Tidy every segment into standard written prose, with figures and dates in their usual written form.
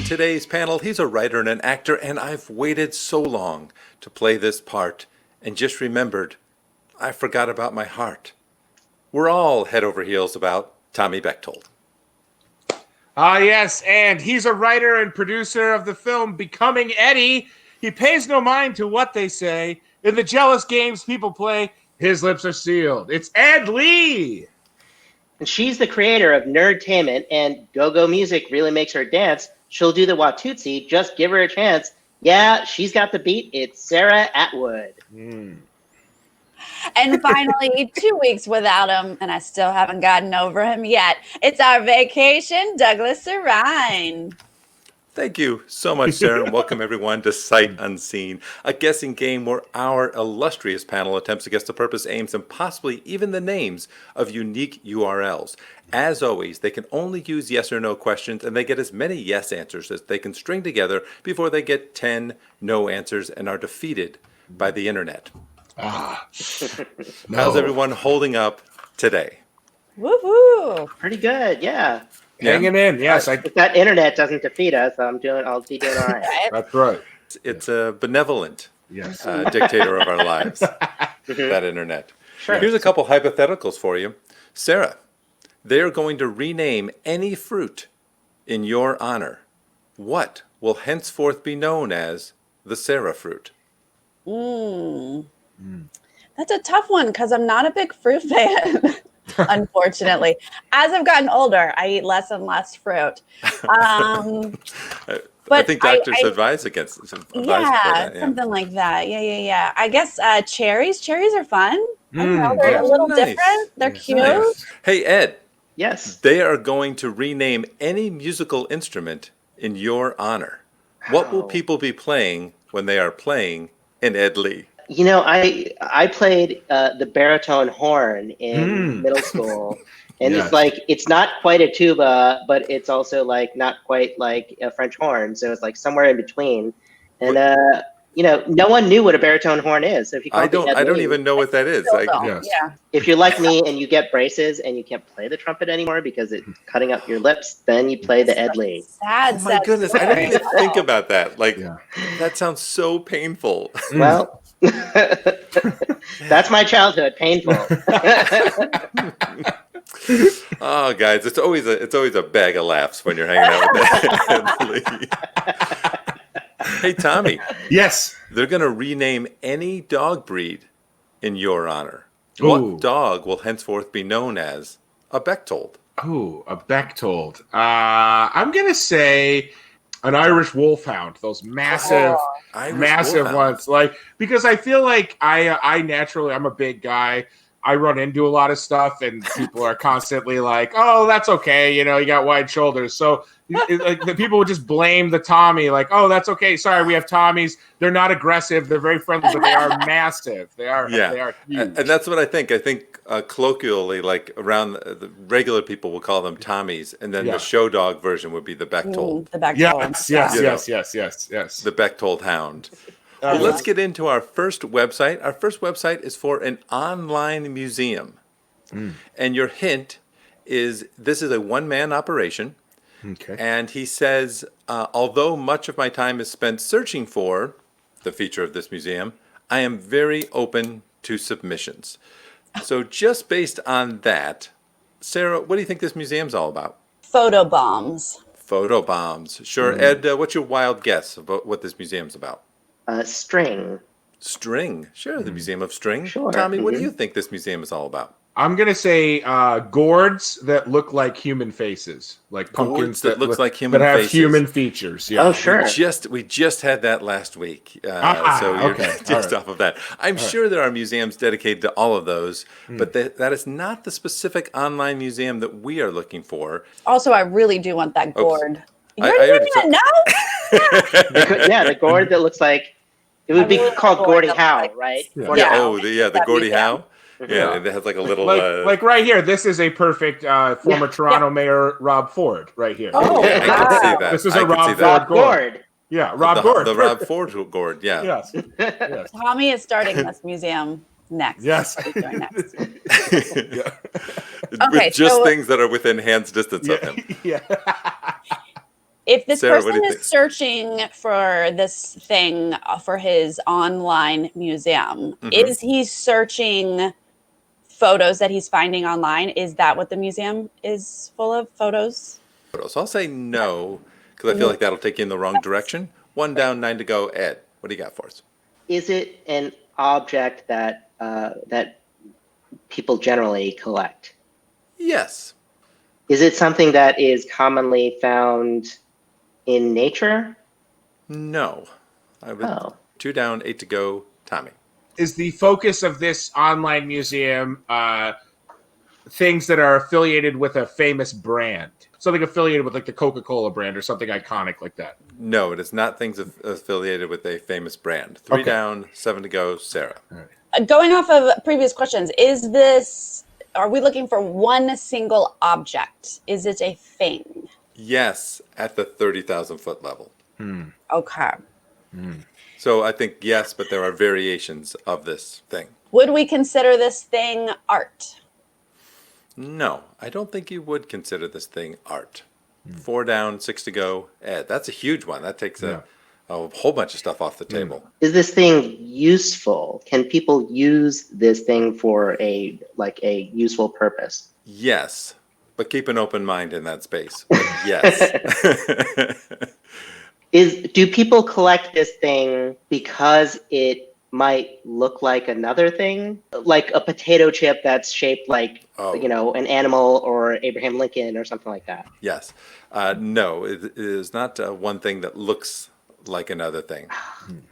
today's panel. He's a writer and an actor, and I've waited so long to play this part and just remembered I forgot about my heart. We're all head over heels about Tommy Bechtold. Yes, and he's a writer and producer of the film Becoming Eddie. He pays no mind to what they say. In the jealous games people play, his lips are sealed. It's Ed Lee! And she's the creator of Nerdtainment, and Go-Go Music really makes her dance. She'll do the Watusi, just give her a chance. Yeah, she's got the beat. It's Sarah Atwood. And finally, 2 weeks without him, and I still haven't gotten over him yet. It's our vacation, Douglas Sarine. Thank you so much, Sarah, and welcome everyone to Sight Unseen, a guessing game where our illustrious panel attempts to guess the purpose, aims, and possibly even the names of unique URLs. As always, they can only use yes or no questions, and they get as many yes answers as they can string together before they get 10 no answers and are defeated by the internet. No. How's everyone holding up today? Woo-hoo. Pretty good, yeah. Hanging in, yes. If that internet doesn't defeat us, I'll be doing all right. That's right. It's a benevolent Yes. dictator of our lives, that internet. Sure. Here's a couple hypotheticals for you. Sarah, they're going to rename any fruit in your honor. What will henceforth be known as the Sarah fruit? That's a tough one because I'm not a big fruit fan, unfortunately. As I've gotten older, I eat less and less fruit. I think doctors advise against advise for that, something like that. Yeah. I guess cherries. Cherries are fun. I don't know, they're a little different. They're cute. Nice. Hey, Ed. Yes. They are going to rename any musical instrument in your honor. What will people be playing when they are playing in Ed Lee? You know, I played the baritone horn in middle school, and it's not quite a tuba, but it's also like not quite like a French horn, so it's like somewhere in between. And no one knew what a baritone horn is. So if you I don't even know what that is. Yeah. If you're like me and you get braces and you can't play the trumpet anymore because it's cutting up your lips, then you play the Ed Lee. Sad. Oh my goodness, I didn't even think about that. That sounds so painful. Well, that's my childhood. Painful. Oh, guys, it's always a bag of laughs when you're hanging out with Ed Lee. Hey, Tommy. Yes. They're going to rename any dog breed in your honor. Ooh. What dog will henceforth be known as a Bechtold? Oh, a Bechtold. I'm going to say an Irish Wolfhound. Those massive ones. Because I feel like I naturally, I'm a big guy. I run into a lot of stuff, and people are constantly like, "Oh, that's okay. You got wide shoulders." So, the people would just blame the Tommy, like, "Oh, that's okay. Sorry, we have Tommies. They're not aggressive. They're very friendly, but they are massive. They are huge." And that's what I think. I think colloquially, like around the regular people will call them Tommies, and then the show dog version would be the Bechtold. The Bechtold. Yes. The Bechtold Hound. Well, let's get into our first website. Our first website is for an online museum. And your hint is this is a one-man operation. Okay. And he says, although much of my time is spent searching for the feature of this museum, I am very open to submissions. So just based on that, Sarah, what do you think this museum's all about? Photobombs. Photobombs. Sure. Ed, what's your wild guess about what this museum's about? String. String. Sure, the Museum of String. Sure. Tommy, what do you think this museum is all about? I'm going to say gourds that look like human faces, like pumpkins that looks like human that have faces. human features. Yeah. Oh, sure. We just had that last week. So you're just off of that. I'm sure there are museums dedicated to all of those, but that is not the specific online museum that we are looking for. Also, I really do want that gourd. I already The gourd that looks like it would be called Gordie Howe, right? The Gordie Howe. Yeah, it has like a little like right here. This is a perfect former Toronto Mayor Rob Ford right here. Oh, I can see that. This is a Rob gourd. Yeah, Rob Gourd. The Rob Ford gourd. Yeah. Yes. Tommy is starting this museum next. Yes. He's doing next. With just things that are within hand's distance of him. Yeah. If this Sarah, what do person you is think? searching for this thing for his online museum, is he searching photos that he's finding online? Is that what the museum is full of, photos? So I'll say no, because I feel like that'll take you in the wrong direction. 1 down, 9 to go. Ed, what do you got for us? Is it an object that that people generally collect? Yes. Is it something that is commonly found in nature? No. I would Oh. 2 down, 8 to go. Tommy. Is the focus of this online museum things that are affiliated with a famous brand? Something affiliated with like the Coca-Cola brand or something iconic like that? No, it is not things affiliated with a famous brand. 3 Okay. down, 7 to go. Sarah. Going off of previous questions, are we looking for one single object? Is it a thing? Yes, at the 30,000 foot level. Okay. So I think yes, but there are variations of this thing. Would we consider this thing art? No, I don't think you would consider this thing art. 4 down, 6 to go. Ed, that's a huge one. That takes a whole bunch of stuff off the table. Is this thing useful? Can people use this thing for a useful purpose? Yes, but keep an open mind in that space. But yes. Do people collect this thing because it might look like another thing, like a potato chip that's shaped like an animal or Abraham Lincoln or something like that? Yes. No, it is not one thing that looks like another thing.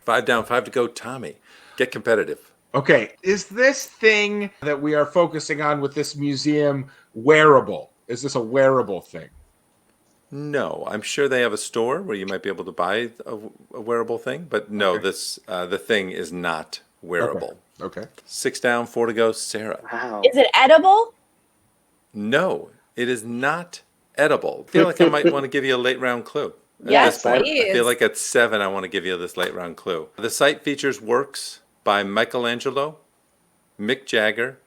5 down, 5 to go. Tommy, get competitive. Okay, is this thing that we are focusing on with this museum wearable? Is this a wearable thing? No, I'm sure they have a store where you might be able to buy a wearable thing, but no, this the thing is not wearable. Okay. 6 down, 4 to go. Sarah. Wow. Is it edible? No, it is not edible. I feel like I might want to give you a late round clue. At Yes, this point. please. I feel like at 7, I want to give you this late round clue. The site features works by Michelangelo, Mick Jagger,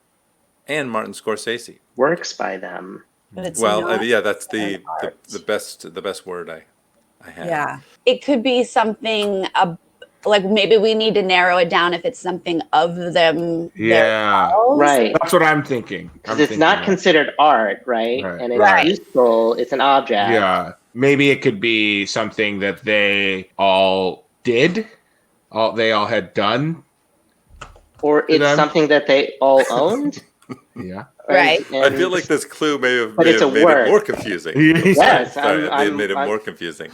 and Martin Scorsese. Works by them. But it's Well, not yeah, that's the art. best word I have. Yeah. It could be something like maybe we need to narrow it down if it's something of them. Yeah. themselves. Right. That's what I'm thinking. Because it's not considered art, right? Right, And it's right. useful. It's an object. Yeah. Maybe it could be something that they all did. They all had done. Or it's them. something that they all owned. Yeah. Right. I feel like this clue may have But it's a made word. it more confusing. Yes, Sorry, it I'm- made it I'm- more confusing.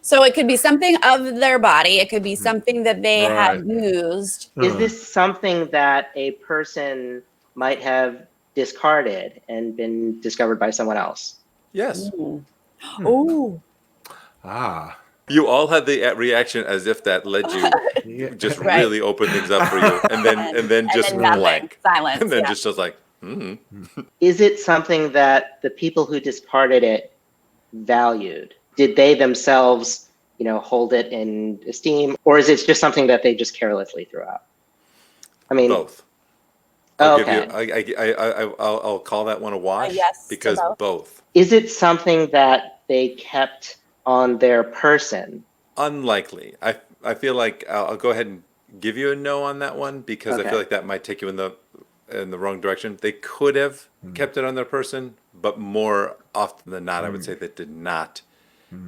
So it could be something of their body. It could be something that they Right. have used. Is this something that a person might have discarded and been discovered by someone else? Yes. Ooh. Ah. You all had the reaction as if that led you Yeah. just Right. really opened things up for you, and then just nothing. blank, Silence. and then yeah. just was like, Is it something that the people who discarded it valued? Did they themselves, hold it in esteem, or is it just something that they just carelessly threw out? I mean, both. oh, I'll okay. give you. I'll call that one a wash yes to because both. Is it something that they kept on their person? Unlikely. I feel like I'll go ahead and give you a no on that one because I Okay. feel like that might take you in the wrong direction. They could have kept it on their person, but more often than not, I would say they did not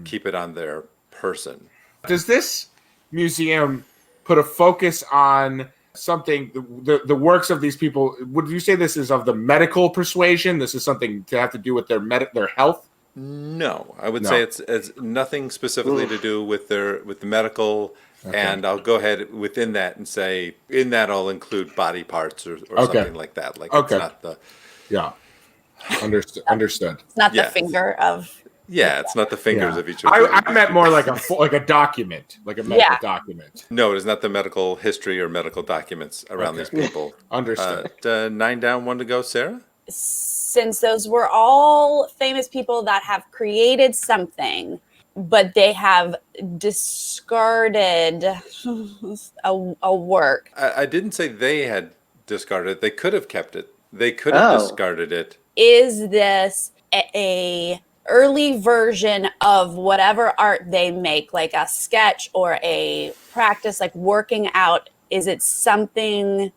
keep it on their person. Does this museum put a focus on something, the works of these people? Would you say this is of the medical persuasion? This is something to have to do with their health? No, I would No. say it's nothing specifically to do with the medical. And I'll go ahead within that and say in that I'll include body parts or something like that. Like it's not the Yeah. Understood. It's not the Yeah. finger of. it's not the fingers Yeah. of each of them. I meant more like a document, like a medical document. No, it is not the medical history or medical documents around these people. Understood. 9 down, 1 to go, Sarah. Since those were all famous people that have created something, but they have discarded a work. I didn't say they had discarded it. They could have kept it. They could have discarded it. Is this a early version of whatever art they make, like a sketch or a practice, like working out, is it something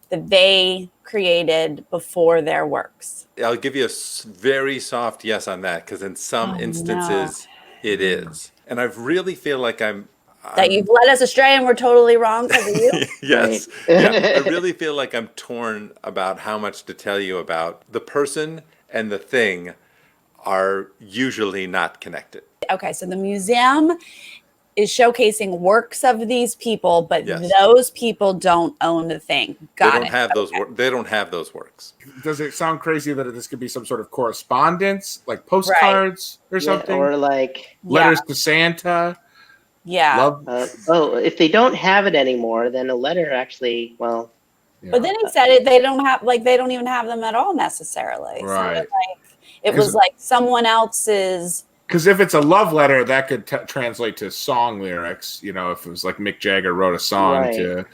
that they created before their works? I'll give you a very soft yes on that, because in some instances it is. And I really feel like that you've led us astray and we're totally wrong because of you? Yes. Yeah, I really feel like I'm torn about how much to tell you about. The person and the thing are usually not connected. Okay, so the museum is showcasing works of these people, but Yes. those people don't own the thing. They don't have those works. Does it sound crazy that this could be some sort of correspondence, like postcards or something? Or like letters to Santa? Yeah. If they don't have it anymore, then a letter actually, well. Yeah. But then he said they don't even have them at all necessarily. Right. So it was like someone else's. Because if it's a love letter, that could translate to song lyrics. You know, if it was like Mick Jagger wrote a song to.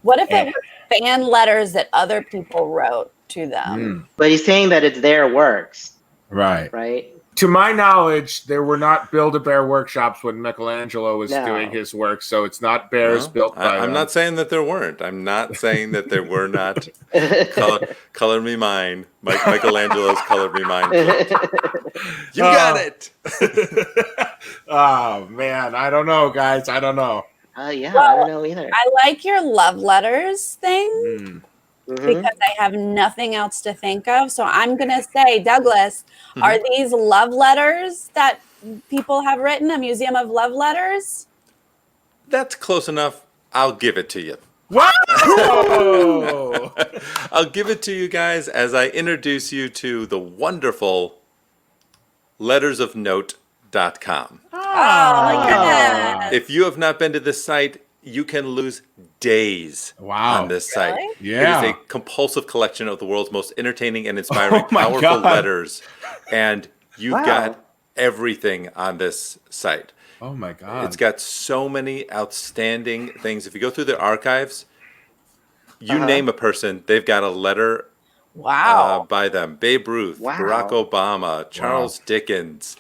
What if it were fan letters that other people wrote to them? But he's saying that it's their works. Right. Right. To my knowledge, there were not Build-A-Bear workshops when Michelangelo was doing his work, so it's not bears built by I'm not saying that there weren't. I'm not saying that there were not. Color Me Mine. Michelangelo's Color Me Mine. You got it. Oh, man. I don't know, guys. I don't know. I don't know either. I like your love letters thing. Because I have nothing else to think of. So I'm going to say, Douglas, are these love letters that people have written, a museum of love letters? That's close enough. I'll give it to you. Whoa! I'll give it to you guys as I introduce you to the wonderful lettersofnote.com. Oh, my goodness. If you have not been to this site, you can lose days on this site. Yeah. It is a compulsive collection of the world's most entertaining and inspiring powerful letters. And you've got everything on this site. Oh, my God. It's got so many outstanding things. If you go through the archives, you name a person, they've got a letter by them. Babe Ruth, Barack Obama, Charles Dickens,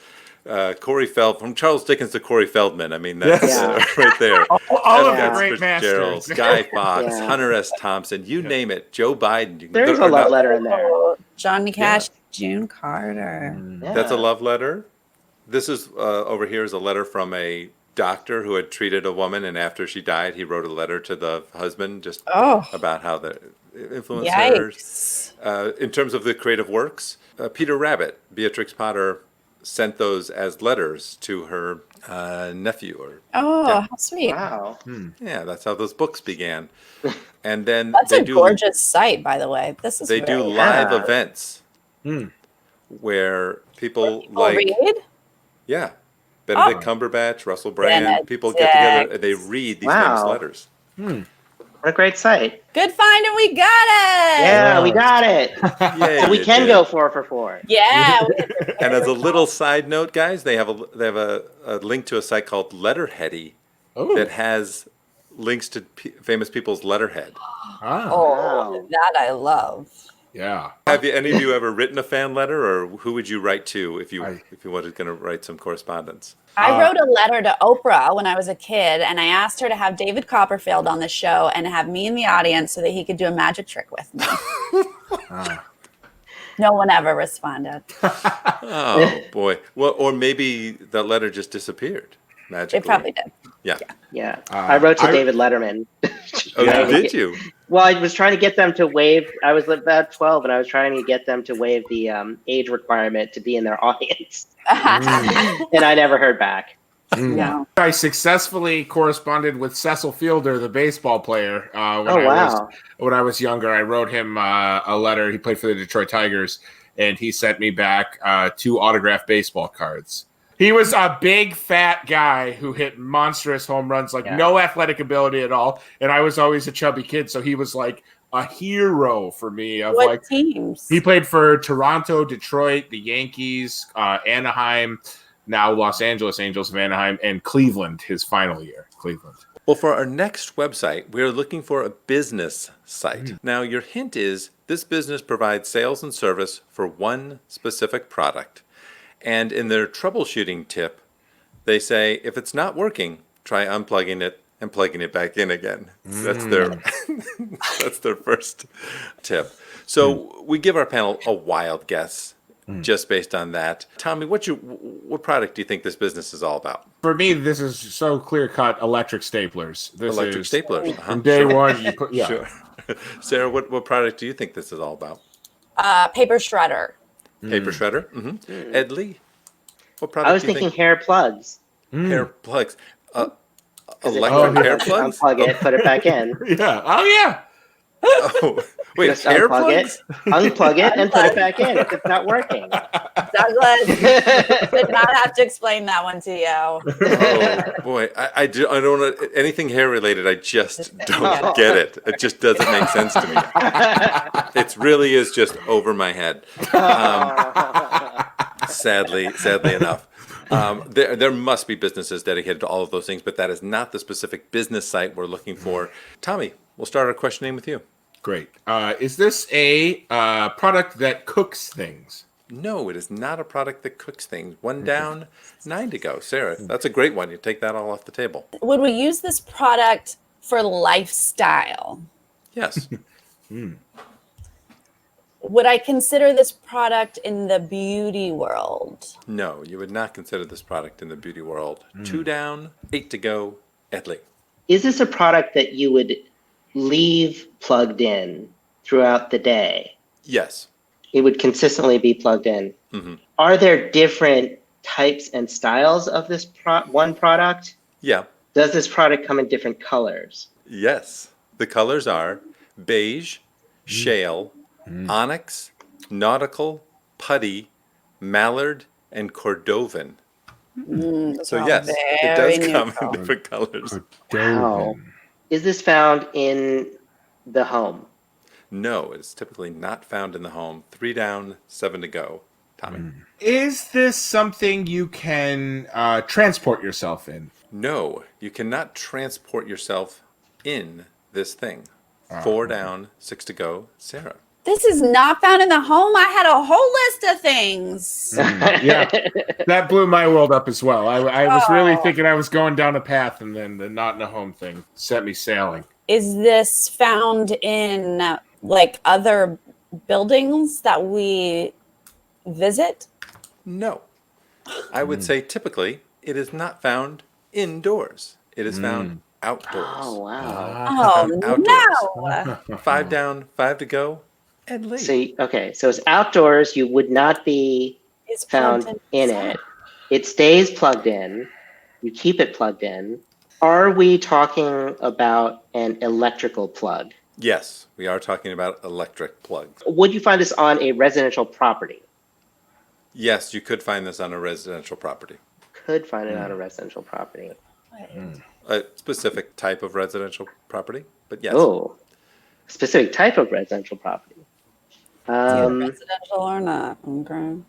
Corey from Charles Dickens to Corey Feldman. I mean, that's right there. All of the great masters. Guy Fawkes, Hunter S. Thompson, you name it. Joe Biden. There's a love letter in there. Johnny Cash, June Carter. That's a love letter. This is over here is a letter from a doctor who had treated a woman, and after she died, he wrote a letter to the husband just about how the influenced her. In terms of the creative works, Peter Rabbit, Beatrix Potter sent those as letters to her nephew. How sweet. Wow. Yeah, that's how those books began. And then that's a gorgeous site, by the way. This is do live events where people read? Yeah. Benedict Cumberbatch, Russell Brand, people get together and they read these famous letters. What a great site. Good find, and we got it. Yeah, we got it. Yeah, so we can go 4 for 4. Yeah. And as a little side note, guys, they have a link to a site called Letterheady that has links to famous people's letterhead. That I love. Yeah. Have any of you ever written a fan letter, or who would you write to if you wanted to write some correspondence? I wrote a letter to Oprah when I was a kid, and I asked her to have David Copperfield on the show and have me in the audience so that he could do a magic trick with me. No one ever responded. Oh, boy. Well, or maybe the letter just disappeared magically. It probably did. Yeah. I wrote to David Letterman. Did you? Well, I was trying to get them to waive. I was about 12, and I was trying to get them to waive the age requirement to be in their audience. And I never heard back. No. I successfully corresponded with Cecil Fielder, the baseball player. When I was younger, I wrote him a letter. He played for the Detroit Tigers, and he sent me back 2 autographed baseball cards. He was a big, fat guy who hit monstrous home runs, no athletic ability at all. And I was always a chubby kid, so he was like a hero for me. What teams? He played for Toronto, Detroit, the Yankees, Anaheim, now Los Angeles Angels of Anaheim, and Cleveland, his final year, Cleveland. Well, for our next website, we are looking for a business site. Now, your hint is this business provides sales and service for one specific product. And in their troubleshooting tip, they say if it's not working, try unplugging it and plugging it back in again. That's their that's their first tip. So we give our panel a wild guess just based on that. Tommy, what product do you think this business is all about? For me, this is so clear-cut electric staplers. Electric staplers. From day one, you put, yeah. Sure. Sarah, what product do you think this is all about? Paper shredder. Paper shredder? Mm-hmm. Ed Lee, what product I was do you thinking think? hair plugs. Hair plugs. 'Cause Electric hair just plugs? Unplug it, put it back in. Yeah. Oh, yeah. Oh, wait, Just hair unplug plugs? it, unplug it, and put it back in if it's not working. Douglas did not have to explain that one to you. Oh boy, I don't know anything hair related. I just don't get it. It just doesn't make sense to me. It really is just over my head. Sadly enough. There must be businesses dedicated to all of those things, but that is not the specific business site we're looking for. Tommy, we'll start our questioning with you. Great. Is this a product that cooks things? No, it is not a product that cooks things. 1 down, 9 to go. Sarah, that's a great one. You take that all off the table. Would we use this product for lifestyle? Yes. Would I consider this product in the beauty world? No, you would not consider this product in the beauty world. 2 down, 8 to go. Edley. Is this a product that you would leave plugged in throughout the day? Yes. It would consistently be plugged in. Mm-hmm. Are there different types and styles of this one product? Yeah. Does this product come in different colors? Yes. The colors are beige, shale, onyx, nautical, putty, mallard, and cordovan. So yes, it does come in different colors. Wow. Is this found in the home? No, it's typically not found in the home. 3 down, 7 to go. Tommy. Is this something you can transport yourself in? No, you cannot transport yourself in this thing. 4 down, 6 to go. Sarah. This is not found in the home. I had a whole list of things. Yeah, that blew my world up as well. I was really thinking I was going down a path, and then the not in a home thing set me sailing. Is this found in like other buildings that we visit? No. I would say typically it is not found indoors. It is found outdoors. Oh, wow. Oh, Outdoors. no. 5 down, 5 to go. Ed Lee. So it's outdoors. You would not be It's found plugged in it. It stays plugged in. You keep it plugged in. Are we talking about an electrical plug? Yes, we are talking about electric plugs. Would you find this on a residential property? Yes, you could find this on a residential property. Could find it on a residential property. A specific type of residential property, but yes. Oh, specific type of residential property. Residential or not? Okay.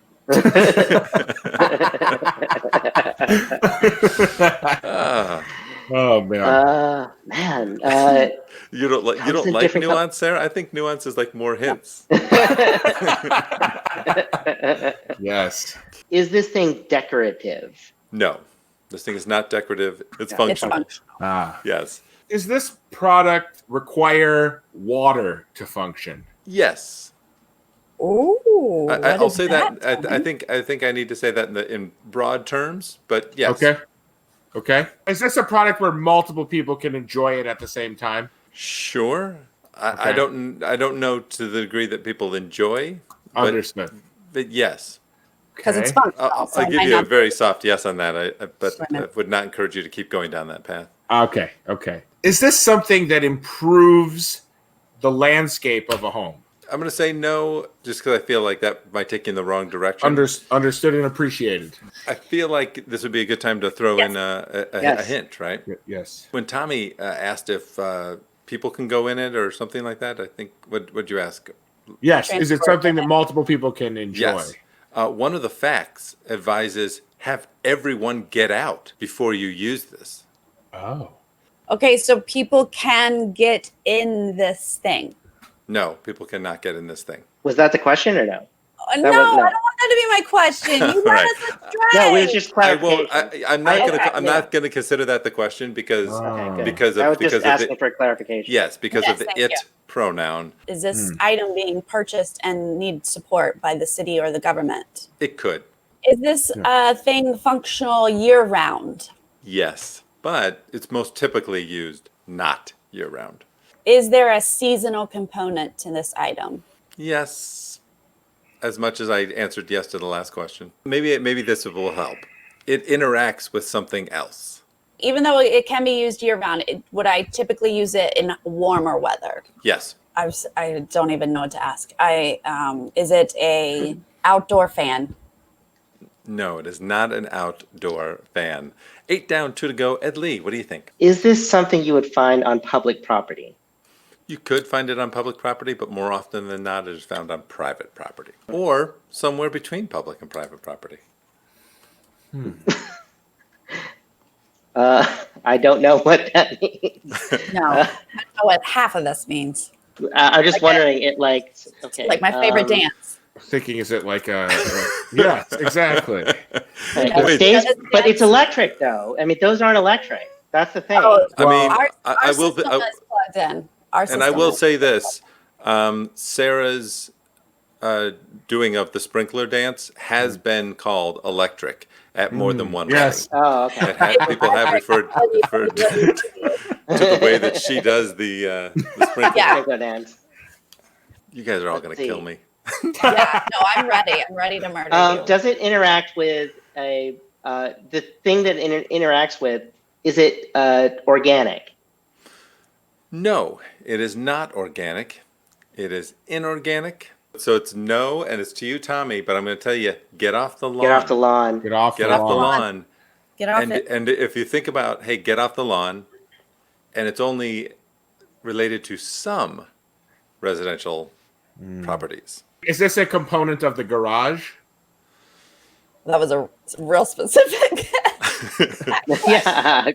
Oh man. You don't like nuance, Sarah? I think nuance is like more hints. Yes. Is this thing decorative? No, this thing is not decorative. It's functional. It's functional. Yes. Does this product require water to function? Yes. Ooh. I'll say that. I think I need to say that in broad terms, but yes. Okay. Is this a product where multiple people can enjoy it at the same time? Sure. I don't know to the degree that people enjoy. Understood. But yes. Because it's functional. I'll give you a very soft yes on that. But I would not encourage you to keep going down that path. Okay. Is this something that improves the landscape of a home? I'm going to say no, just because I feel like that might take you in the wrong direction. Understood and appreciated. I feel like this would be a good time to throw in a hint, right? Yes. When Tommy asked if people can go in it or something like that, I think, what'd you ask? Yes. Is it something that multiple people can enjoy? Yes. One of the facts advises have everyone get out before you use this. Oh. Okay, so people can get in this thing. No, people cannot get in this thing. Was that the question or no? No, I don't want had to be my question. You led Right. us astray. No, we were just I clarification. won't. I'm not going to. I'm yeah. not going to consider that the question because Okay, good. because I of was because just of asking the for clarification. yes because Yes, of the thank it you. pronoun. Is this item being purchased and needs support by the city or the government? It could. Is this thing functional year-round? Yes, but it's most typically used not year round. Is there a seasonal component to this item? Yes, as much as I answered yes to the last question. Maybe this will help. It interacts with something else. Even though it can be used year-round, would I typically use it in warmer weather? Yes. I don't even know what to ask. Is it a outdoor fan? No, it is not an outdoor fan. 8 down, 2 to go. Ed Lee, what do you think? Is this something you would find on public property? You could find it on public property, but more often than not, it is found on private property or somewhere between public and private property. I don't know what that means. No, I don't know what half of this means. I'm just wondering. Okay, Like my favorite dance. Thinking, is it like a yes, exactly. It stays, but it's electric though. I mean, those aren't electric. That's the thing. Oh, I mean, our system is plugged in. And I will say this, Sarah's doing of the sprinkler dance has been called electric at more than one Yes. wedding. Oh, okay. People have referred to the way that she does the sprinkler. Yeah. Sprinkler dance. You guys are all going to kill me. Yeah, no, I'm ready. I'm ready to murder you. Does it interact with the thing that it interacts with? Is it organic? No, it is not organic. It is inorganic. So it's no, and it's to you, Tommy, but I'm going to tell you, get off the lawn. Get off the lawn. Get off Get the off the lawn. lawn. Get off And, it. and if you think about, hey, get off the lawn, and it's only related to some residential properties. Is this a component of the garage? That was a real specific. Yeah.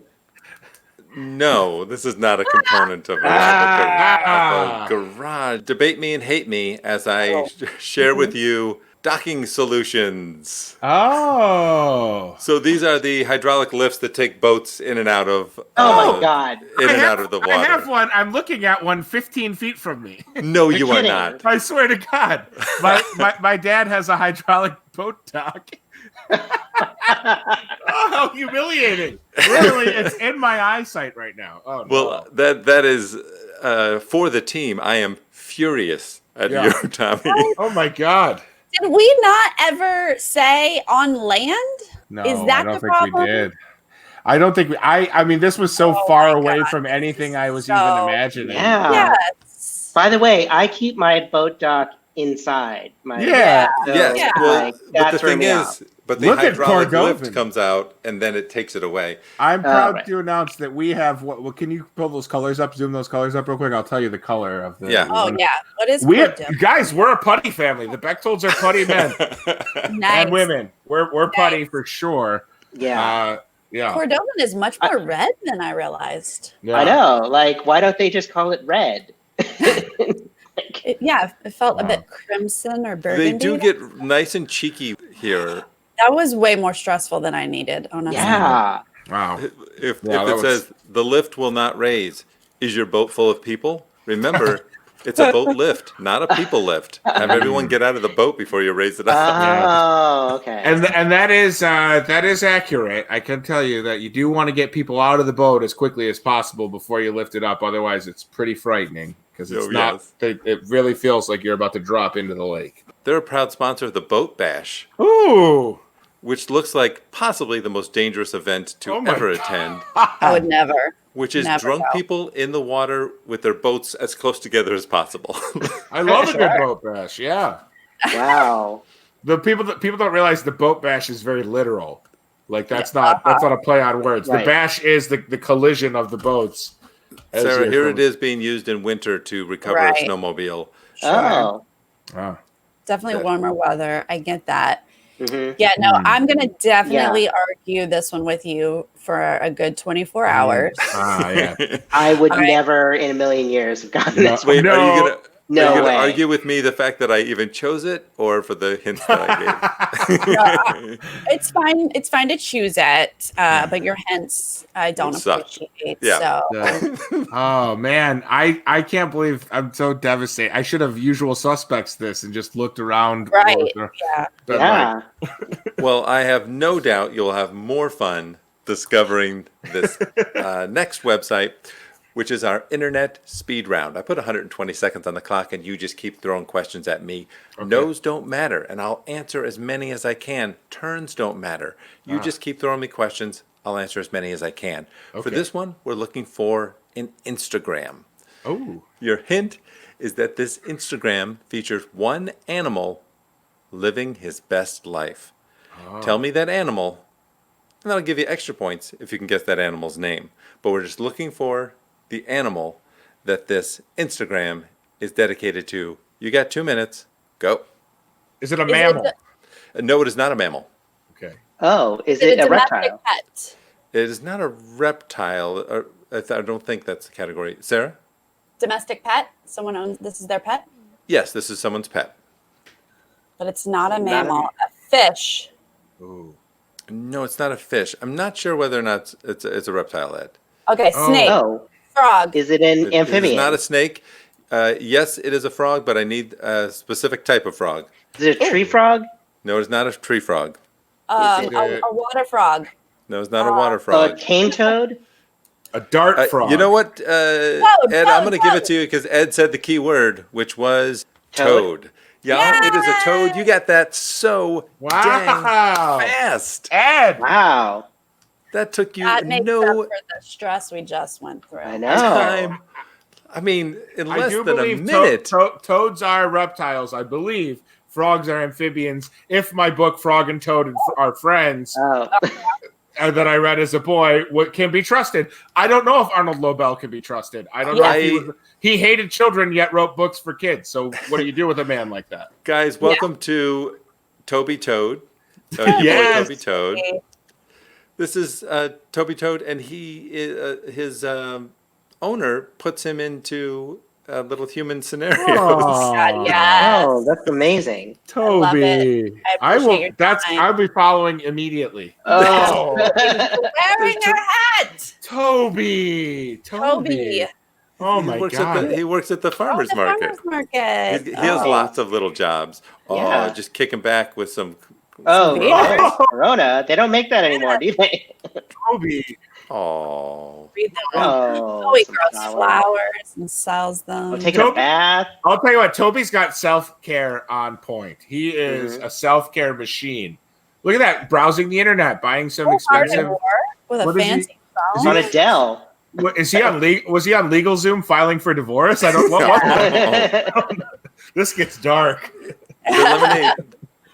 No, this is not a component of a garage. Debate me and hate me as I share with you docking solutions. Oh. So these are the hydraulic lifts that take boats in and out of. Oh my God. Out of the water. I have one. I'm looking at one 15 feet from me. No, you are kidding. not. I swear to God. My dad has a hydraulic boat dock. Oh, how humiliating. Literally, it's in my eyesight right now. Oh, no. Well, that is for the team. I am furious at you, Tommy. Oh, my God. Did we not ever say on land? No, Is that I don't the think problem? we did. I don't think I mean, this was so Oh far my away God. from anything I was So- even imagining. Yeah. Yes. By the way, I keep my boat dock inside. Yeah. Yes. Yeah. Well, but the that's thing where is, but the Look at hydraulic Cordovan. lift comes out and then it takes it away. I'm proud right. to announce that we have what can you pull those colors up, zoom those colors up real quick? I'll tell you the color of the Yeah. Oh yeah. What is We Cordovan? guys, we're a putty family. The Bechtolds are putty men Nice. and women. We're putty for sure. Yeah. Yeah. Cordovan is much more red than I realized. Yeah. I know. Like, why don't they just call it red? It felt a bit crimson or burgundy. They do get nice and cheeky here. That was way more stressful than I needed, honestly. Yeah. Wow. If Yeah, it that was- says the lift will not raise, is your boat full of people? Remember, it's a boat lift, not a people lift. Have everyone get out of the boat before you raise it up. Oh, okay. And that is accurate. I can tell you that you do want to get people out of the boat as quickly as possible before you lift it up. Otherwise, it's pretty frightening because it's Oh, not. yes. It really feels like you're about to drop into the lake. They're a proud sponsor of the Boat Bash, Ooh. which looks like possibly the most dangerous event to Oh my ever God. attend, I would never. which is Never drunk go. people in the water with their boats as close together as possible. I love a good boat bash. Yeah. Wow. The people don't realize the boat bash is very literal. Like that's not a play on words. Right. The bash is the collision of the boats. as Sarah, you're here coming- it is being used in winter to recover Right. a snowmobile. Oh. Wow. Definitely warmer weather. I get that. Mhm. Yeah, no, I'm going to definitely argue this one with you for a good 24 hours. Yeah. I would All right. never in a million years have gotten No. this one. Wait, No. are you gonna? No Are you going way. to argue with me the fact that I even chose it, or for the hints that I gave? It's fine. It's fine to choose it, but your hints I don't It sucked. appreciate. Yeah. So Oh man, I can't believe I'm so devastated. I should have Usual Suspects this and just looked around. right, Yeah. Yeah. Well, I have no doubt you'll have more fun discovering this next website, which is our internet speed round. I put 120 seconds on the clock, and you just keep throwing questions at me. Okay. No's don't matter, and I'll answer as many as I can. Turns don't matter. You just keep throwing me questions. I'll answer as many as I can. For Okay. this one, we're looking for an Instagram. Oh. Your hint is that this Instagram features one animal living his best life. Tell me that animal, and I'll give you extra points if you can guess that animal's name. But we're just looking for the animal that this Instagram is dedicated to. You got 2 minutes. Go. Is it a Is it mammal? No, it is not a mammal. Okay. Oh, is is it it a domestic reptile? pet? It is not a reptile. Or I don't think that's the category. Sarah? Domestic pet? Someone owns this is their pet, Yes, this is someone's pet. but it's not a Not a- mammal. A fish. Ooh. No, it's not a fish. I'm not sure whether or not it's a reptile, Ed. Okay, Oh. snake, Oh, frog. is it an It is amphibian? not a snake. Yes, it is a frog, but I need a specific type of frog. Is it a tree frog? No, it's not a tree frog. Is it- A water frog. No, it's not a water Oh, a frog. cane toad? A dart frog. You know what, Ed? I'm going to give it toad. to you because Ed said the key word, which was Toad? toad. Yeah, it is a toad. You got that so dang Wow. fast. Ed. Wow. That took you That makes up no for the stress we just went through. I know. time. I mean, in I less do than a believe minute. toads are reptiles. I believe frogs are amphibians. If my book Frog and Toad are friends Oh. that I read as a boy can be trusted. I don't know if Arnold Lobel can be trusted. I don't know if he hated children yet wrote books for kids. So what do you do with a man like that? Guys, welcome to Toby Toad. Your boy Yes. Toby Toad. This is Toby Toad, and his owner puts him into little human scenarios. Oh, Yes. Oh, that's amazing. love it. Toby. I appreciate your That's time. I'll be following immediately. Oh. Wearing your hat. Toby. Toby. Oh He my works god. He works at the farmer's the market. farmer's market. He has Oh. lots of little jobs. Oh, Yeah. just kicking back with some. Oh, Yeah. Corona. They don't make that anymore, do they? Toby. Oh, Read them. Oh, He some grows flowers and sells them. Oh, taking a Toby- bath. I'll tell you what, Toby's got self-care on point. He is Mhm. a self-care machine. Look at that, browsing the internet, buying some Hard at expensive. work with a What is he- fancy is phone. On a Dell. What, is he on was he on LegalZoom filing for divorce? I don't. What? This gets dark. the lemonade.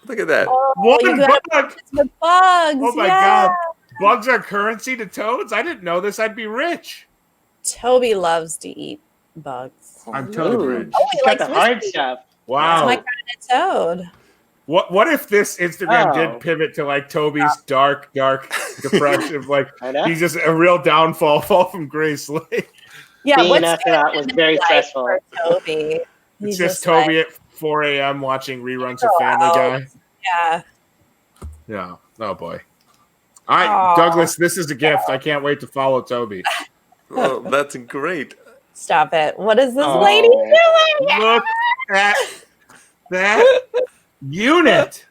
Look at that. Oh, One you got bug. with bugs. Oh my yeah. god, bugs are currency to toads. I didn't know this. I'd be rich. Toby loves to eat bugs. I'm totally Ooh, rich. she's got the likes hard whiskey. stuff. Wow. That's my kind of toad. What if this Instagram Oh. did pivot to like Toby's dark depression? Like I know. he's just a real downfall, fall from grace. Like Yeah, Being what's an astronaut was very life stressful. for Toby? it's He's just like, Toby at 4 a.m. watching reruns of Go Family out. Guy. yeah. Yeah. Oh boy. All right, Aw. Douglas, this is a gift. I can't wait to follow Toby. Oh, that's great. Stop it. What is this Oh. lady doing? Look at that unit.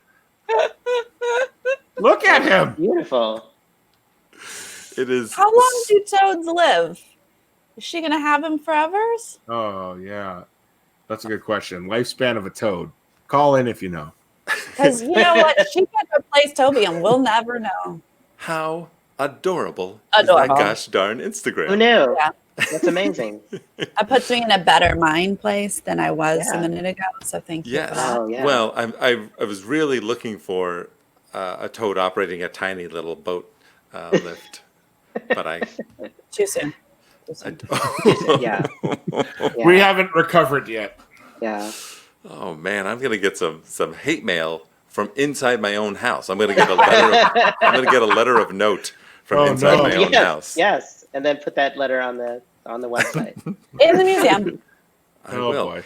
Look at him. Beautiful. It is. How long do toads live? Is she gonna have him forever? Oh yeah, that's a good question. Lifespan of a toad. Call in if you know. Because you know what? She could replace Toby and we'll never know. How adorable, Adorable. is that gosh darn Instagram? Who knew? Yeah. That's amazing. That puts me in a better mind place than I was Yeah. a minute ago. So thank you. Yes. For that. Oh, yeah. Well, I was really looking for a toad operating a tiny little boat lift, but I. Too soon. Too soon. Yeah. We haven't recovered yet. Yeah. Oh man, I'm gonna get some hate mail from inside my own house. I'm gonna get a letter. I'm gonna get a letter of note from Oh, inside no. my own Yes. house. Yes. And then put that letter on the website. In the museum. I Oh will. boy.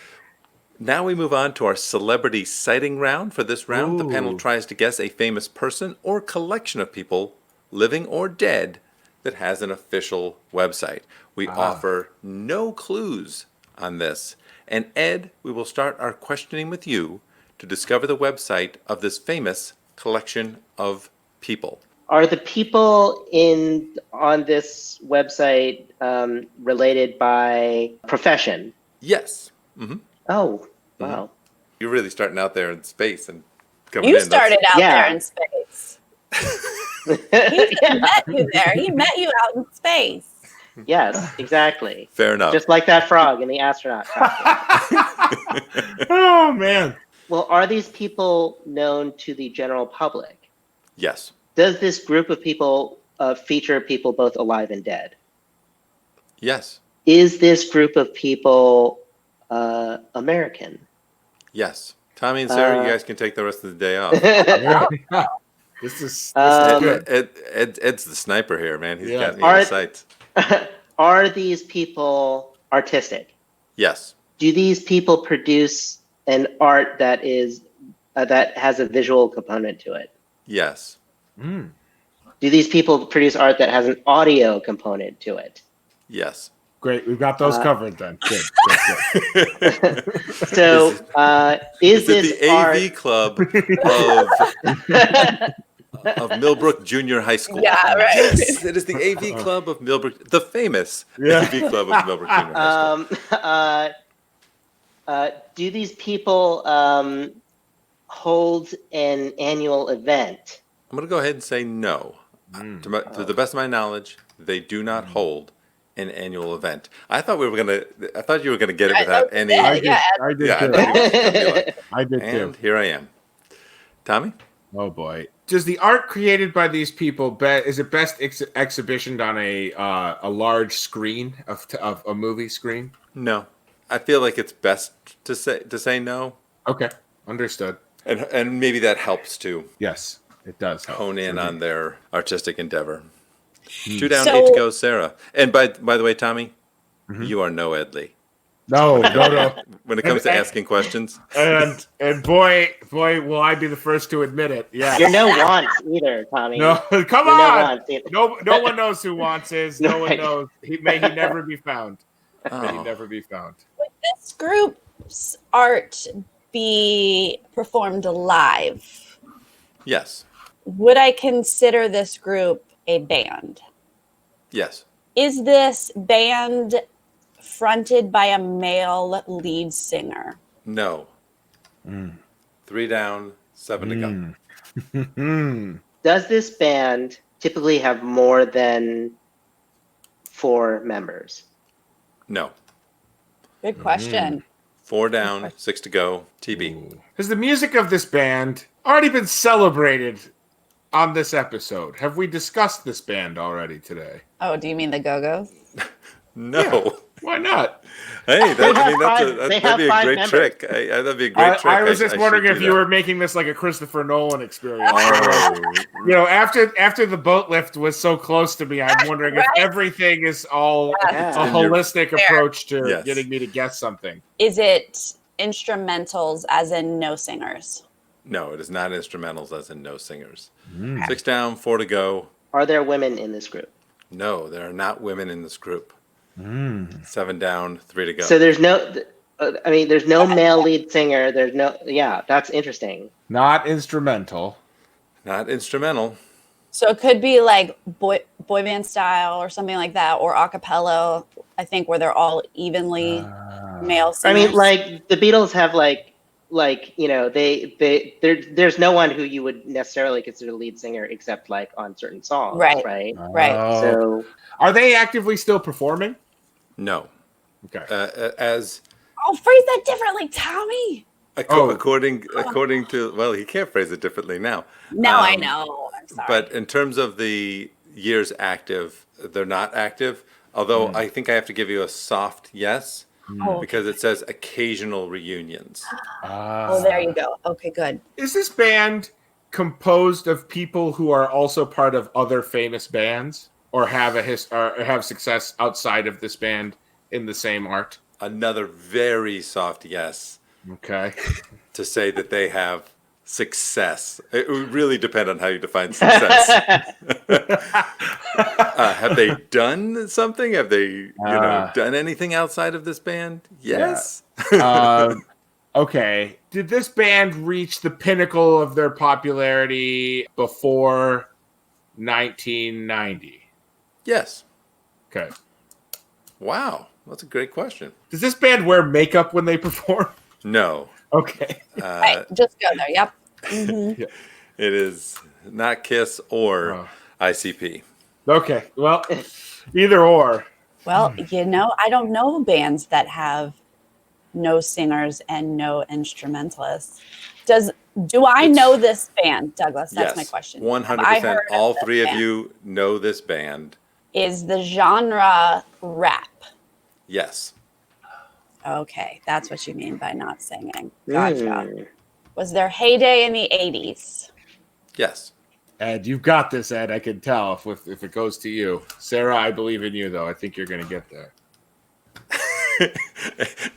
Now we move on to our celebrity sighting round. For this round, the panel Ooh. tries to guess a famous person or collection of people, living or dead, that has an official website. We offer no clues on this. And Ed, we will start our questioning with you to discover the website of this famous collection of people. Are the people on this website related by profession? Yes. Mm-hmm. Oh, wow. You're really starting out there in space and coming You in. started out Yeah. there in space. He met you there. He met you out in space. Yes, exactly. Fair enough. Just like that frog in the astronaut costume. Oh, man. Well, are these people known to the general public? Yes. Does this group of people feature people both alive and dead? Yes. Is this group of people American? Yes. Tommy and Sarah, you guys can take the rest of the day off. This is Um, good. Ed's the sniper here, man. He's Yeah. got me in the sights. Are these people artistic? Yes. Do these people produce an art that is that has a visual component to it? Yes. Mm. Do these people produce art that has an audio component to it? Yes. Great. We've got those covered then. Good. So, is Is it this the art? AV club of Millbrook Junior High School? Yeah, right. Yes, it is the AV club of Millbrook, the famous AV club of Millbrook Junior High School. Do these people hold an annual event? I'm going to go ahead and say no. To the best of my knowledge, they do not hold an annual event. I thought you were gonna get it without any. I did Yeah, I too. thought you were gonna be like, I did and too. here I am. Tommy? Oh boy. Does the art created by these people is it best exhibitioned on a large screen of a movie screen? No. I feel like it's best to say no. Okay, understood. And maybe that helps to Yes, it does help. hone in on their artistic endeavor. 2 down, So- 8 to go, Sarah. And by the way, Tommy, you are no Edley. No. When it comes to asking questions. And boy, will I be the first to admit it. Yeah. You're no wants either, Tommy. No, come You're no on. wants either. No one knows who Wants is. No one Right. knows. May he never be found. May he Oh. never be found. Would this group's art be performed live? Yes. Would I consider this group a band? Yes. Is this band fronted by a male lead singer? No. 3 down, 7 to go. Does this band typically have more than 4 members? No. Good question. 4 down, 6 to go. TB. Has the music of this band already been celebrated on this episode? Have we discussed this band already today? Oh, do you mean the Go-Go's? No. Why not? Hey, They have that'd be a 5 great members. trick. That'd be a great trick. I was just wondering should if do you that. were making this like a Christopher Nolan experience. Oh, You know, after the boat lift was so close to me, I'm wondering if everything is all Yeah. a holistic approach to Yes. getting me to guess something. Is it instrumentals as in no singers? no, it is not instrumentals, as in no singers. 6 down, 4 to go. Are there women in this group? No, there are not women in this group. 7 down, 3 to go. So there's no, there's no male lead singer. There's no, yeah, that's interesting. Not instrumental. Not instrumental. So it could be like boy band style or something like that, or a cappella, I think, where they're all evenly male I singers. mean, like the Beatles have there's no one who you would necessarily consider lead singer except like on certain songs, Right. right? Right. Oh. So Are they actively still performing? No. Okay. As Oh, phrase that differently, Tommy. according to, well, he can't phrase it differently now. Now I know. I'm sorry. But in terms of the years active, they're not active. Although I think I have to give you a soft yes Oh. because it says occasional reunions. Oh, there you go. Okay, good. Is this band composed of people who are also part of other famous bands, or have or have success outside of this band in the same art? Another very soft yes. Okay. to say that they have success. It would really depend on how you define success. Have they done something? Have they, done anything outside of this band? Yes. Okay. Did this band reach the pinnacle of their popularity before 1990? Yes. Okay. Wow. That's a great question. Does this band wear makeup when they perform? No. Okay. Right, just go there. Yep. Mm-hmm. Yeah. It is not Kiss or ICP. Okay. Well, either or. Well, I don't know bands that have no singers and no instrumentalists. Do I know this band, Douglas? That's my question. 100%. All three of you know this band. Is the genre rap? Yes. Okay, that's what you mean by not singing. Gotcha. Was their heyday in the 80s? Yes. Ed, you've got this, Ed. I can tell if it goes to you. Sarah, I believe in you, though. I think you're going to get there.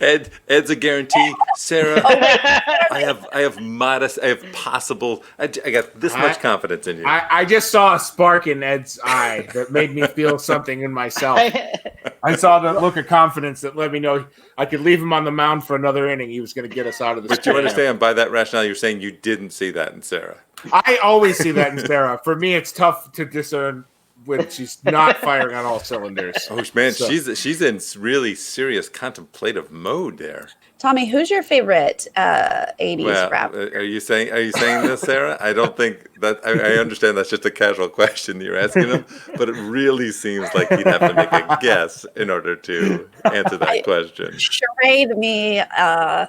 Ed's a guarantee. Sarah, I got this much confidence in you. I just saw a spark in Ed's eye that made me feel something in myself. I saw the look of confidence that let me know I could leave him on the mound for another inning. He was going to get us out of this. But you understand, by that rationale, you're saying you didn't see that in Sarah. I always see that in Sarah. For me, it's tough to discern when she's not firing on all cylinders. Oh man, she's in really serious contemplative mode there. Tommy, who's your favorite 80s rapper? Are you saying this, Sarah? I don't think that I understand that's just a casual question you're asking him, but it really seems like he'd have to make a guess in order to answer that question. Charade me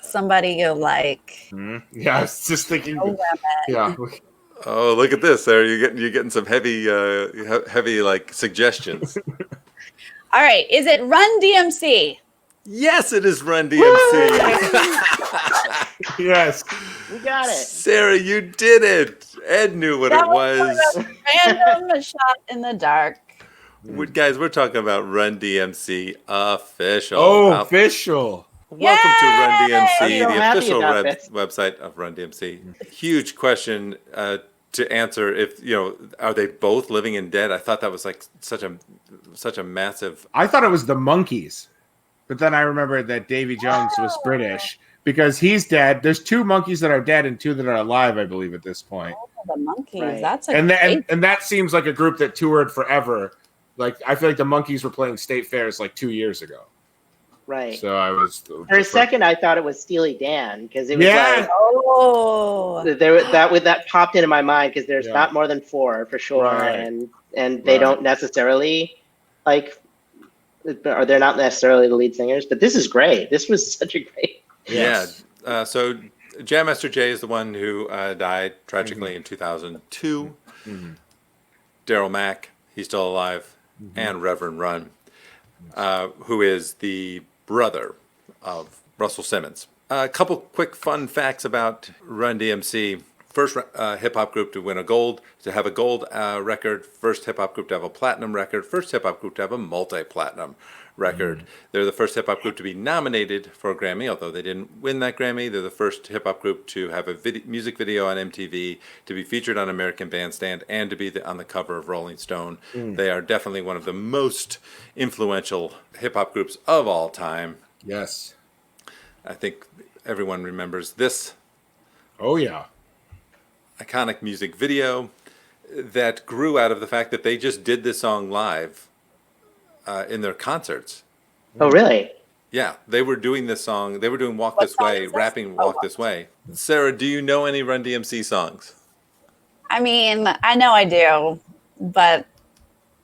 somebody you like. Yeah, I was just thinking. Yeah. Oh, look at this, Sarah! You're getting some heavy like suggestions. All right, is it Run DMC? Yes, it is Run DMC. Yes, we got it. Sarah, you did it. Ed knew what it was. Random shot in the dark. Guys, we're talking about Run DMC official. Oh, official. Welcome to Run DMC, so the official website of Run DMC. Huge question to answer. If are they both living and dead? I thought that was like such a massive. I thought it was the Monkees, but then I remembered that Davy Jones was British because he's dead. There's 2 Monkees that are dead and 2 that are alive, I believe, at this point. Oh, the Monkees. Right. That's and that seems like a group that toured forever. Like I feel like the Monkees were playing state fairs like 2 years ago. Right. So I was for a second I thought it was Steely Dan because it was that popped into my mind because there's not more than 4 for sure, and they don't necessarily or they're not necessarily the lead singers. But this is great. This was such a great. Yes. Yeah. So Jam Master Jay is the one who died tragically in 2002. Daryl Mack, he's still alive, and Reverend Run, who is the brother of Russell Simmons. A couple quick fun facts about Run DMC. First hip-hop group to have a gold record. First hip-hop group to have a platinum record. First hip-hop group to have a multi-platinum record. They're the first hip-hop group to be nominated for a Grammy, although they didn't win that Grammy. They're the first hip-hop group to have a music video on MTV, to be featured on American Bandstand, and to be on the cover of Rolling Stone. They are definitely one of the most influential hip-hop groups of all time. Yes. I think everyone remembers this. Oh, yeah. Iconic music video that grew out of the fact that they just did this song live in their concerts. Oh, really? Yeah, they were doing this song. They were doing Walk This Way, rapping Walk This Way. Sarah, do you know any Run DMC songs? I mean, I know I do, but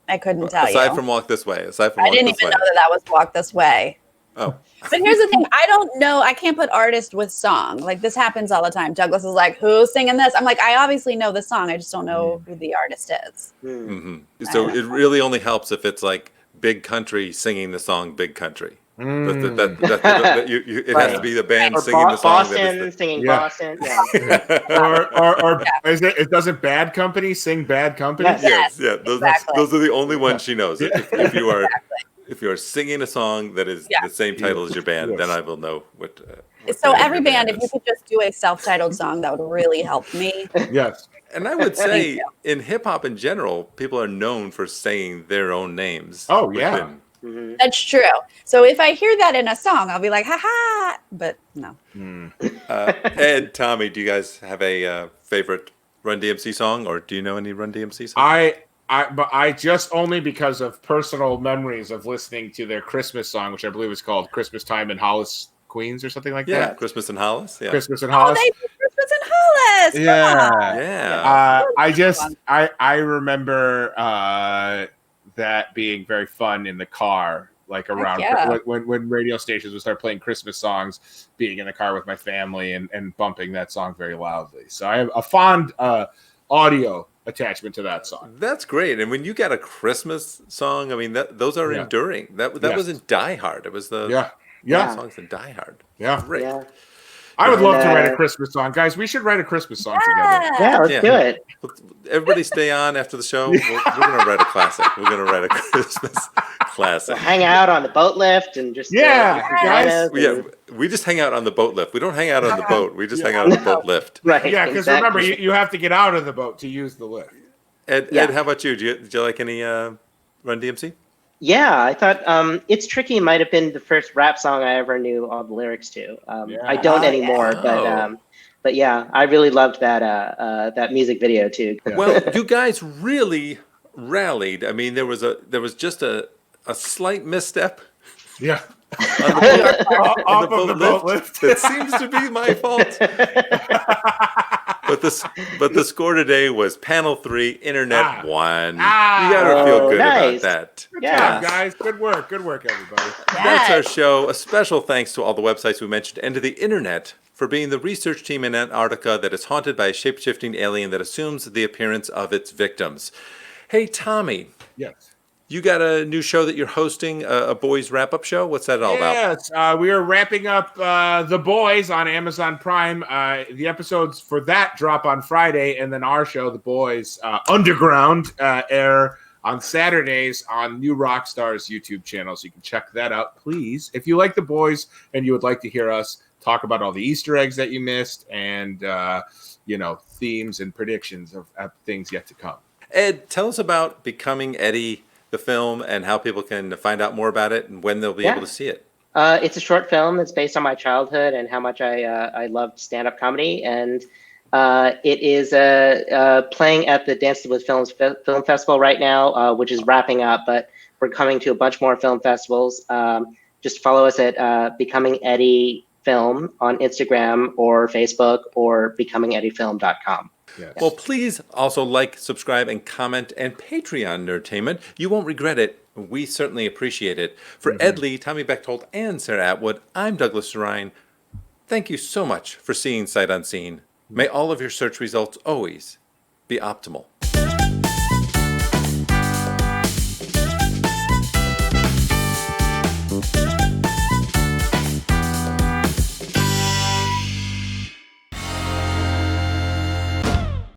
I couldn't tell you. Aside from Walk This Way. I didn't even know that was Walk This Way. Oh. But here's the thing. I don't know. I can't put artist with song. Like, this happens all the time. Douglas is like, who's singing this? I'm like, I obviously know the song. I just don't know who the artist is. So it really only helps if it's like Big Country singing the song Big Country. It has to be the band singing the song. Boston singing Boston. Yeah. or doesn't Bad Company sing Bad Company? Yes. Yeah. Those are the only ones she knows. If you are singing a song that is the same title as your band, then I will know what So every band, if you could just do a self-titled song, that would really help me. Yes. And I would say in hip hop in general, people are known for saying their own names. Oh, yeah. That's true. So if I hear that in a song, I'll be like, ha ha. But no. Ed, Tommy, do you guys have a favorite Run DMC song, or do you know any Run DMC songs? But I just only because of personal memories of listening to their Christmas song, which I believe is called "Christmas Time in Hollis, Queens" or something like that. Christmas in Hollis. Yeah, Christmas in Hollis. Oh, they did Christmas in Hollis. I remember that being very fun in the car, like around when radio stations would start playing Christmas songs, being in the car with my family and bumping that song very loudly. So I have a fond audio attachment to that song. That's great. And when you got a Christmas song, I mean, those are enduring. That was in Die Hard. It was the songs in Die Hard. Yeah, great. Yeah. I would love to write a Christmas song, guys. We should write a Christmas song together. Yeah, let's do it. Everybody, stay on after the show. We're going to write a classic. We're going to write a Christmas classic. We'll hang out on the boat lift and just guys. We just hang out on the boat lift. We don't hang out on the boat. We just hang out on the boat lift. Right. Yeah, because remember, you have to get out of the boat to use the lift. Ed, how about you? Did you like any Run DMC? Yeah, I thought "It's Tricky" might have been the first rap song I ever knew all the lyrics to. I don't anymore, but yeah, I really loved that music video too. Well, you guys really rallied. I mean, there was just a slight misstep. Yeah. On the boat lift. That seems to be my fault. But the score today was panel 3, internet 1. You gotta feel good about that. Good job, guys. Good work, everybody. That's our show. A special thanks to all the websites we mentioned and to the internet for being the research team in Antarctica that is haunted by a shape-shifting alien that assumes the appearance of its victims. Hey, Tommy. Yes. You got a new show that you're hosting, a boys wrap-up show? What's that all about? Yes, we are wrapping up The Boys on Amazon Prime. The episodes for that drop on Friday, and then our show, The Boys Underground, air on Saturdays on New Rockstar's YouTube channel. So you can check that out, please. If you like The Boys and you would like to hear us talk about all the Easter eggs that you missed and, themes and predictions of things yet to come. Ed, tell us about Becoming Eddie, the film, and how people can find out more about it and when they'll be able to see it. It's a short film that's based on my childhood and how much I loved stand-up comedy, and it is playing at the Dance with Films Film Festival right now, which is wrapping up, but we're coming to a bunch more film festivals. Just follow us at Becoming Eddie Film on Instagram or Facebook or becomingeddiefilm.com. Yes. Well, please also like, subscribe, and comment, and Patreon Nerdtainment. You won't regret it. We certainly appreciate it. For Ed Lee, Tommy Bechtold, and Sarah Atwood, I'm Douglas Sarine. Thank you so much for seeing Sight Unseen. May all of your search results always be optimal.